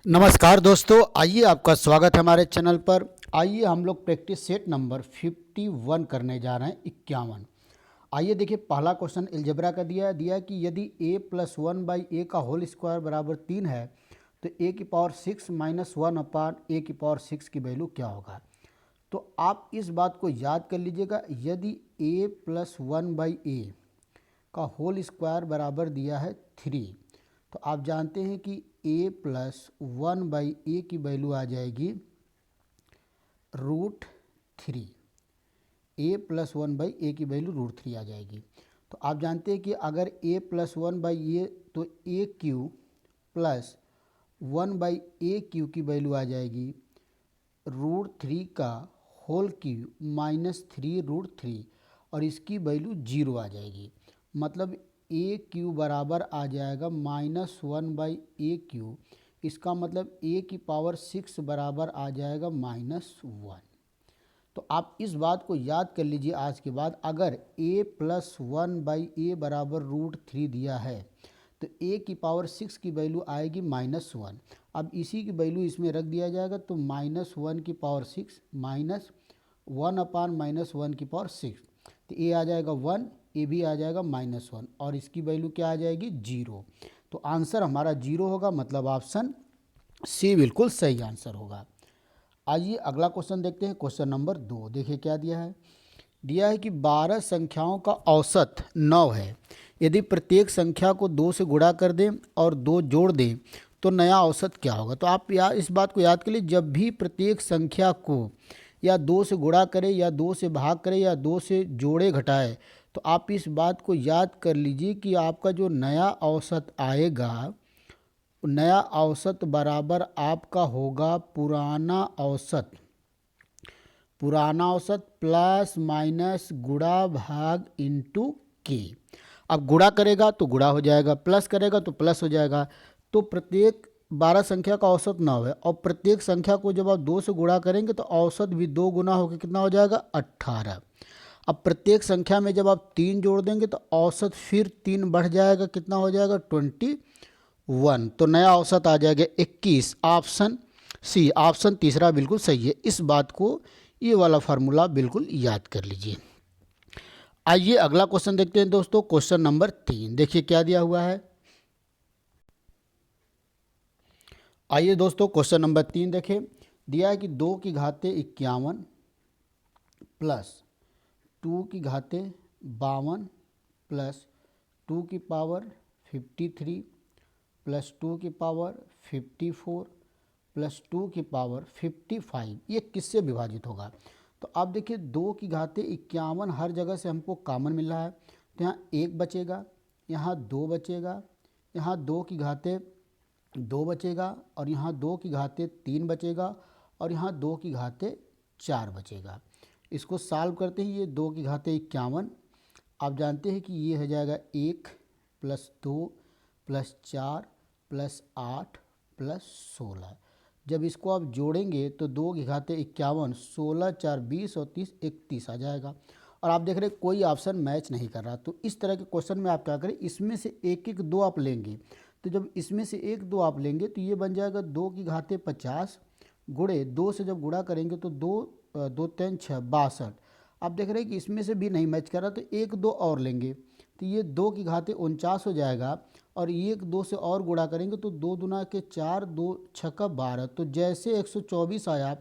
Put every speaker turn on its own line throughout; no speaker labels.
नमस्कार दोस्तों, आइए आपका स्वागत है हमारे चैनल पर। आइए हम लोग प्रैक्टिस सेट नंबर 51 करने जा रहे हैं 51। आइए देखिए, पहला क्वेश्चन अलजेब्रा का दिया है कि यदि a+1/a का होल स्क्वायर बराबर 3 है तो a⁻6 - 1/a⁻6 की वैल्यू क्या होगा। तो आप इस बात को याद कर लीजिएगा, यदि a+1/a का होल स्क्वायर बराबर दिया है 3, तो आप जानते हैं कि a+1/a की वैल्यू आ जाएगी √3। a+1/a की वैल्यू √3 आ जाएगी। तो आप जानते हैं कि अगर a+1/a तो a³ + 1/a³ की वैल्यू आ जाएगी √3 का होल क्यूब -3√3, और इसकी वैल्यू 0 आ जाएगी। मतलब a³ बराबर आ जाएगा -1/a³। इसका मतलब a⁻6 बराबर आ जाएगा -1। तो आप इस बात को याद कर लीजिए आज के बाद, अगर a+1/a बराबर √3 दिया है तो a⁻6 की वैल्यू आएगी -1। अब इसी की वैल्यू इसमें रख दिया जाएगा, तो -1⁻6 -1/-1⁻6, तो a आ जाएगा 1, a भी आ जाएगा -1, और इसकी वैल्यू क्या आ जाएगी 0। तो आंसर हमारा 0 होगा, मतलब ऑप्शन सी बिल्कुल सही आंसर होगा। आइए अगला क्वेश्चन देखते हैं, क्वेश्चन नंबर 2। देखिए क्या दिया है कि 12 संख्याओं का औसत 9 है। यदि प्रत्येक संख्या को 2 से गुणा कर दें और 2 जोड़ दें तो नया औसत क्या होगा। तो आप इस बात को याद कर लीजिए, जब भी प्रत्येक संख्या को या 2 से गुणा करें या 2 से भाग करें या 2 से जोड़े घटाए, तो आप इस बात को याद कर लीजिए कि आपका जो नया औसत आएगा, नया औसत बराबर आपका होगा पुराना औसत प्लस माइनस गुणा भाग इंटू के। अब गुणा करेगा तो गुणा हो जाएगा, प्लस करेगा तो प्लस हो जाएगा। तो प्रत्येक 12 संख्या का औसत 9 है, और प्रत्येक संख्या को जब आप 2 से गुणा करेंगे तो औसत भी 2 गुना होकर कितना हो जाएगा 18। अब प्रत्येक संख्या में जब आप 3 जोड़ देंगे तो औसत फिर 3 बढ़ जाएगा, कितना हो जाएगा 21। तो नया औसत आ जाएगा 21। ऑप्शन सी, ऑप्शन तीसरा बिल्कुल सही है। इस बात को, ये वाला फार्मूला बिल्कुल याद कर लीजिए। आइए अगला क्वेश्चन देखते हैं दोस्तों, क्वेश्चन नंबर 3। देखिए क्या दिया हुआ है। आइए दोस्तों क्वेश्चन नंबर 3 देखें। दिया है कि 2 की घाते 51 प्लस 2 की घाते 52 प्लस 2 की पावर 53 प्लस 2 की पावर 54 प्लस 2 की पावर 55, ये किससे विभाजित होगा। तो आप देखिए, 2 की घाते 51 हर जगह से हमको कॉमन मिल रहा है, तो यहाँ 1 बचेगा, यहाँ 2 बचेगा, यहाँ 2 की घाते 2 बचेगा, और यहाँ 2 की घाते 3 बचेगा, और यहाँ 2 की घाते 4 बचेगा। इसको सॉल्व करते ही ये 2 की घाते 51, आप जानते हैं कि ये हो जाएगा 1 + 2 + 4 + 8 + 16। जब इसको आप जोड़ेंगे तो 2 की घाते 51, 16 4 20 और 30 31 आ जाएगा। और आप देख रहे हैं कोई ऑप्शन मैच नहीं कर रहा। तो इस तरह के क्वेश्चन में आप क्या करें, इसमें से एक एक 2 आप लेंगे। तो जब इसमें से 1 2 आप लेंगे तो ये बन जाएगा 2 की घाते 50 गुणे 2 से जब गुणा करेंगे तो 2 2 3 6 62। आप देख रहे हैं कि इसमें से भी नहीं मैच कर रहा, तो 1 2 और लेंगे तो ये 2 की घाते 49 हो जाएगा, और 1 2 से और गुणा करेंगे तो 2 दूना के 4 2 6 12। तो जैसे 124 आया,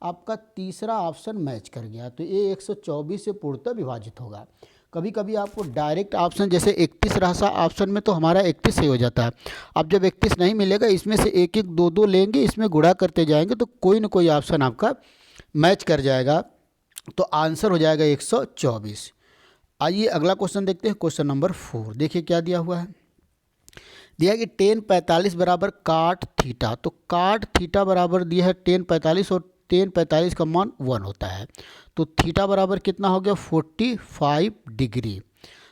आपका तीसरा ऑप्शन मैच कर गया, तो ये 124 से पूर्णतः विभाजित होगा। कभी कभी आपको डायरेक्ट ऑप्शन जैसे 31 रहा ऑप्शन में, तो हमारा 31 से हो जाता है। अब जब 31 नहीं मिलेगा, इसमें से एक एक 2 2 लेंगे, इसमें गुणा करते जाएंगे तो कोई ना कोई ऑप्शन आपका मैच कर जाएगा। तो आंसर हो जाएगा 124। आइए अगला क्वेश्चन देखते हैं, क्वेश्चन नंबर 4। देखिए क्या दिया हुआ है। दिया कि tan 45 बराबर काट थीटा। तो काट थीटा बराबर दिया है tan 45, और tan 45 का मान 1 होता है। तो थीटा बराबर कितना हो गया 45 डिग्री।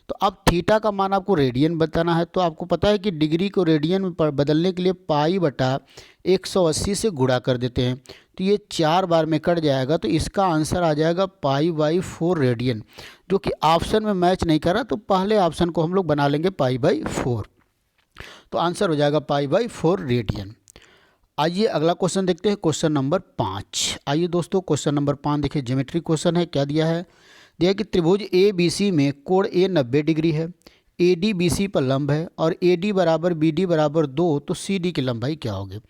तो अब थीटा का मान आपको रेडियन बताना है, तो आपको पता है कि डिग्री को रेडियन में बदलने के लिए π/180 से गुणा कर देते हैं। तो ये 4 बार में कट जाएगा, तो इसका आंसर आ जाएगा π/4 रेडियन, जो कि ऑप्शन में मैच नहीं कर रहा। तो पहले ऑप्शन को हम लोग बना लेंगे π/4, तो आंसर हो जाएगा π/4 रेडियन। आइए अगला क्वेश्चन देखते हैं, क्वेश्चन नंबर 5। आइए दोस्तों क्वेश्चन नंबर 5 देखिए, ज्योमेट्री क्वेश्चन है। क्या दिया है? दिया है कि त्रिभुज ए बी सी में कोण ए 90 डिग्री है, ए डी बी सी पर लंब है और ए डी बराबर बी डी बराबर 2, तो सी डी की लंबाई क्या होगी?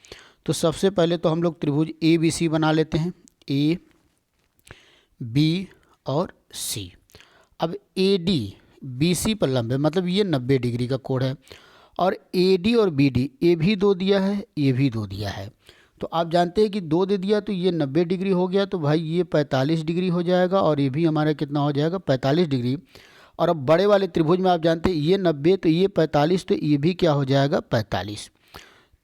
तो सबसे पहले तो हम लोग त्रिभुज ए बी सी बना लेते हैं, ए बी और सी। अब ए डी बी सी पर लंब है, मतलब ये 90 डिग्री का कोण है, और ए डी और बी डी, ए भी 2 दिया है, ये भी 2 दिया है। तो आप जानते हैं कि 2 दे दिया तो ये 90 डिग्री हो गया, तो भाई ये 45 डिग्री हो जाएगा, और ये भी हमारा कितना हो जाएगा? 45 डिग्री। और अब बड़े वाले त्रिभुज में आप जानते हैं ये 90 तो ये 45, तो ये भी क्या हो जाएगा? 45।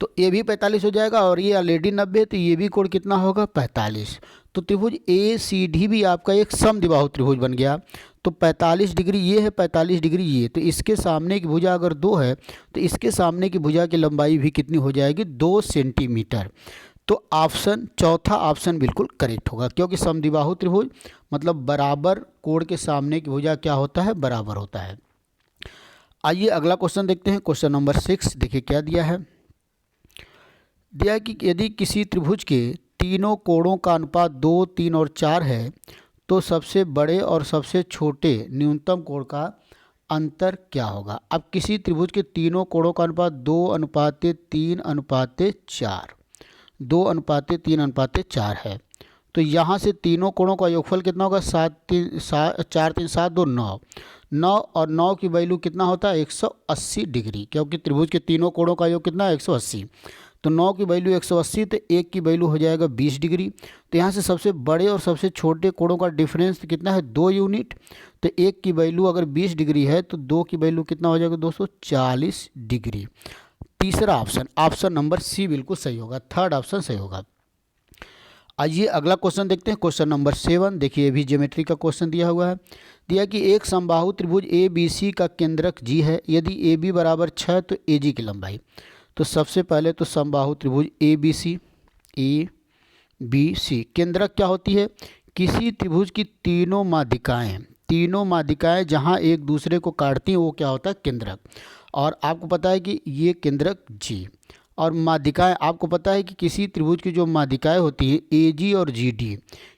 तो ये भी 45 हो जाएगा, और ये ऑलरेडी 90, तो ये भी कोण कितना होगा? 45। तो त्रिभुज ए सी डी भी आपका एक समद्विबाहु त्रिभुज बन गया। तो 45 डिग्री ये है, 45 डिग्री ये, तो इसके सामने की भुजा अगर 2 है तो इसके सामने की भुजा की लंबाई भी कितनी हो जाएगी? 2 सेंटीमीटर। तो ऑप्शन चौथा ऑप्शन बिल्कुल करेक्ट होगा, क्योंकि समद्विबाहु त्रिभुज मतलब बराबर कोण के सामने की भुजा क्या होता है? बराबर होता है। आइए अगला क्वेश्चन देखते हैं, क्वेश्चन नंबर 6। देखिए क्या दिया है? दिया है कि यदि किसी त्रिभुज के तीनों कोणों का अनुपात 2, 3 और 4 है, तो सबसे बड़े और सबसे छोटे न्यूनतम कोण का अंतर क्या होगा? अब किसी त्रिभुज के तीनों कोणों का अनुपात 2:3:4, 2:3:4 है। तो यहाँ से तीनों कोणों का योगफल कितना होगा? 4 3 7 2 9, 9 और 9 की वैल्यू कितना होता है? 180 डिग्री, क्योंकि त्रिभुज के तीनों कोणों का योग कितना है? 180। तो 9 की वैल्यू 180, तो 1 की वैल्यू हो जाएगा 20 डिग्री। तो यहाँ से सबसे बड़े और सबसे छोटे कोणों का डिफरेंस कितना है? 2 यूनिट। तो 1 की वैल्यू अगर 20 डिग्री है तो 2 की वैल्यू कितना हो जाएगा दोस्तों? 40 डिग्री। तीसरा ऑप्शन, ऑप्शन नंबर सी बिल्कुल सही होगा, थर्ड ऑप्शन सही होगा। आइए अगला क्वेश्चन देखते हैं, क्वेश्चन नंबर 7। देखिए ये भी ज्योमेट्री का क्वेश्चन दिया हुआ है। दिया कि एक समबाहु त्रिभुज ए बी सी का केंद्रक जी है, यदि ए बी बराबर 6 तो ए जी की लंबाई। तो सबसे पहले तो समबाहु त्रिभुज ए बी सी केंद्रक क्या होती है? किसी त्रिभुज की तीनों माध्यिकाएं जहां एक दूसरे को काटती हैं वो क्या होता है? केंद्रक। और आपको पता है कि ये केंद्रक जी, और माध्यिकाएं आपको पता है कि किसी त्रिभुज की जो माध्यिकाएं होती हैं ए जी और जी डी,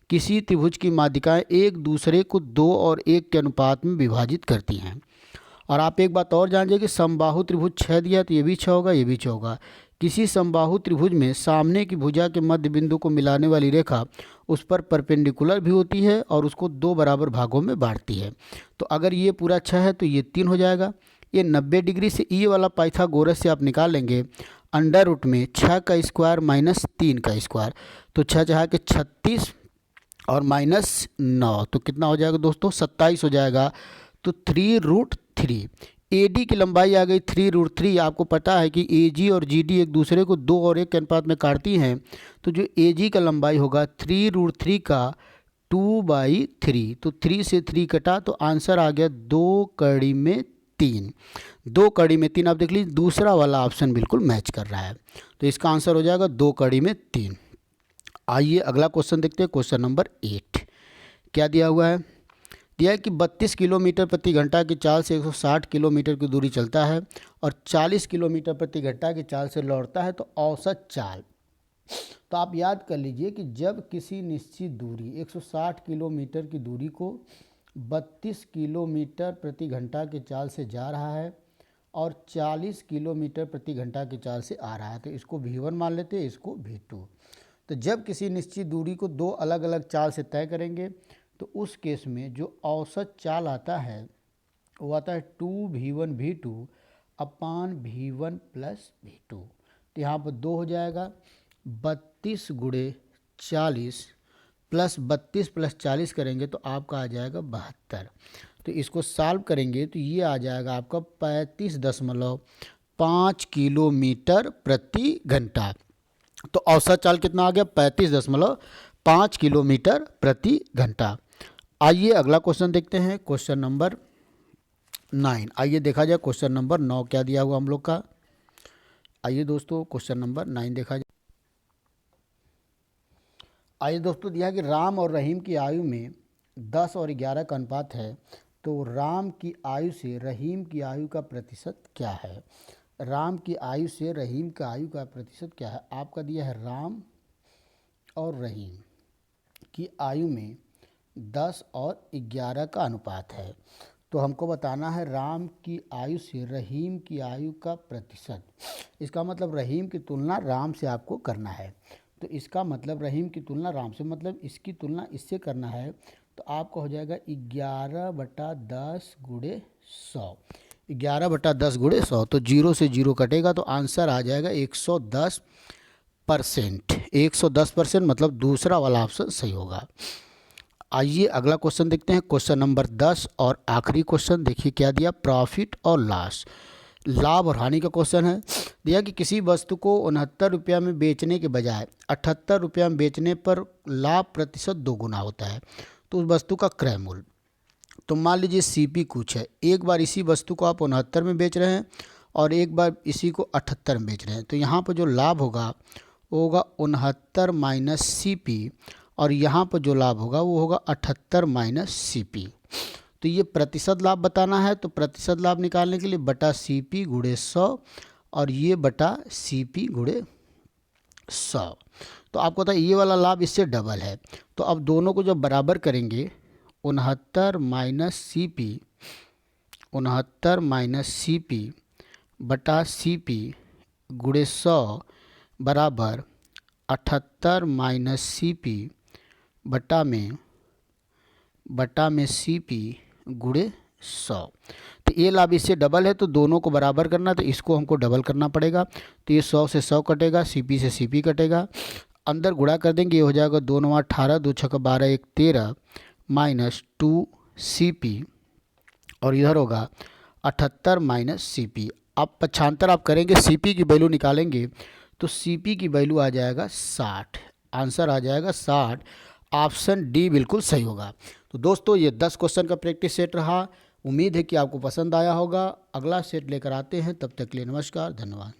किसी त्रिभुज की माध्यिकाएं एक दूसरे को 2 और 1 के अनुपात में विभाजित करती हैं। और आप एक बात और जान जाइए कि समबाहु त्रिभुज 6 दिया तो ये भी 6 होगा, ये भी 6 होगा। किसी समबाहु त्रिभुज में सामने की भुजा के मध्य बिंदु को मिलाने वाली रेखा उस पर परपेंडिकुलर भी होती है और उसको 2 बराबर भागों में बांटती है। तो अगर ये पूरा 6 है तो ये 3 हो जाएगा। ये 90 डिग्री से ये वाला पाइथागोरस से आप निकाल लेंगे, अंडर रूट में 6 का स्क्वायर माइनस 3 का स्क्वायर, तो 6 चाह के 36 और माइनस 9, तो कितना हो जाएगा दोस्तों? 27 हो जाएगा। तो 3√3 ए डी की लंबाई आ गई 3√3। आपको पता है कि ए जी और जी डी एक दूसरे को 2 और 1 के अनुपात में काटती हैं, तो जो ए जी का लंबाई होगा 3√3 का 2/3, तो 3 से 3 कटा तो आंसर आ गया 2/3। 2/3 आप देख लीजिए, दूसरा वाला ऑप्शन बिल्कुल मैच कर रहा है, तो इसका आंसर हो जाएगा 2/3। आइए अगला क्वेश्चन देखते हैं, क्वेश्चन नंबर 8। क्या दिया हुआ है? दिया है कि 32 किलोमीटर प्रति घंटा की चाल से 160 किलोमीटर की दूरी चलता है और 40 किलोमीटर प्रति घंटा की चाल से लौटता है, तो औसत चाल। तो आप याद कर लीजिए कि जब किसी निश्चित दूरी 160 किलोमीटर की दूरी को 32 किलोमीटर प्रति घंटा की चाल से जा रहा है और 40 किलोमीटर प्रति घंटा की चाल से आ रहा है, तो इसको V1 मान लेते हैं, इसको V2। तो जब किसी निश्चित दूरी को 2 अलग अलग चाल से तय करेंगे तो उस केस में जो औसत चाल आता है वो आता है 2V1 V2 अपान V1 प्लस V2। तो यहाँ पर 2 हो जाएगा, 32 × 40 प्लस 32 प्लस 40 करेंगे तो आपका आ जाएगा 72। तो इसको सॉल्व करेंगे तो ये आ जाएगा आपका 35.5 किलोमीटर प्रति घंटा। तो औसत चाल कितना आ गया? 35.5 किलोमीटर प्रति घंटा। आइए अगला क्वेश्चन देखते हैं, क्वेश्चन नंबर 9। आइए देखा जाए क्वेश्चन नंबर 9 क्या दिया हुआ हम लोग का। आइए दोस्तों क्वेश्चन नंबर 9 देखा जाए। आइए दोस्तों, दिया कि राम और रहीम की आयु में 10 और 11 का अनुपात है, तो राम की आयु से रहीम की आयु का प्रतिशत क्या है? राम की आयु से रहीम का आयु का प्रतिशत क्या है। आपका दिया है राम और रहीम की आयु में 10 और 11 का अनुपात है। तो हमको बताना है राम की आयु से रहीम की आयु का प्रतिशत। इसका मतलब रहीम की तुलना राम से आपको करना है। तो इसका मतलब रहीम की तुलना राम से मतलब इसकी तुलना इससे करना है। तो आपका हो जाएगा 11/10 गुणे 100। 11/10 गुणे 100। तो 0 से 0 कटेगा तो आंसर आ जाएगा 110%। 110% मतलब दूसरा वाला ऑप्शन सही होगा। आइए अगला क्वेश्चन देखते हैं। क्वेश्चन नंबर 10 और आखिरी क्वेश्चन देखिए क्या दिया। प्रॉफिट और लॉस, लाभ और हानि का क्वेश्चन है। दिया कि किसी वस्तु को 69 रुपया में बेचने के बजाय 78 रुपया में बेचने पर लाभ प्रतिशत 2 गुना होता है। तो उस वस्तु का क्रय मूल्य, तो मान लीजिए सीपी कुछ है, एक बार इसी वस्तु को आप 69 में बेच रहे हैं और एक बार इसी को 78 में बेच रहे हैं। तो यहाँ पर जो लाभ होगा वो होगा 69 माइनस सीपी और यहाँ पर जो लाभ होगा वो होगा 78 माइनस सीपी। तो ये प्रतिशत लाभ बताना है। तो प्रतिशत लाभ निकालने के लिए बटा सीपी गुणे 100 और ये बटा सीपी गुणे 100। तो आपको पता है ये वाला लाभ इससे डबल है। तो अब दोनों को जब बराबर करेंगे 69 माइनस सीपी बटा सीपी गुणे 100 बराबर 78 माइनस सीपी बटा में सीपी गुणे 100। तो ये लाभ इससे डबल है तो दोनों को बराबर करना, तो इसको हमको डबल करना पड़ेगा। तो ये 100 से 100 कटेगा, सीपी से सीपी कटेगा, अंदर गुणा कर देंगे, ये हो जाएगा 2 9 18, 2 6 12 1 13 माइनस 2 सीपी और इधर होगा 78 माइनस सीपी। अब पक्षांतर आप करेंगे, सीपी की वैल्यू निकालेंगे तो सीपी की वैल्यू आ जाएगा 60। आंसर आ जाएगा 60। ऑप्शन डी बिल्कुल सही होगा। तो दोस्तों ये 10 क्वेश्चन का प्रैक्टिस सेट रहा। उम्मीद है कि आपको पसंद आया होगा। अगला सेट लेकर आते हैं, तब तक के लिए नमस्कार, धन्यवाद।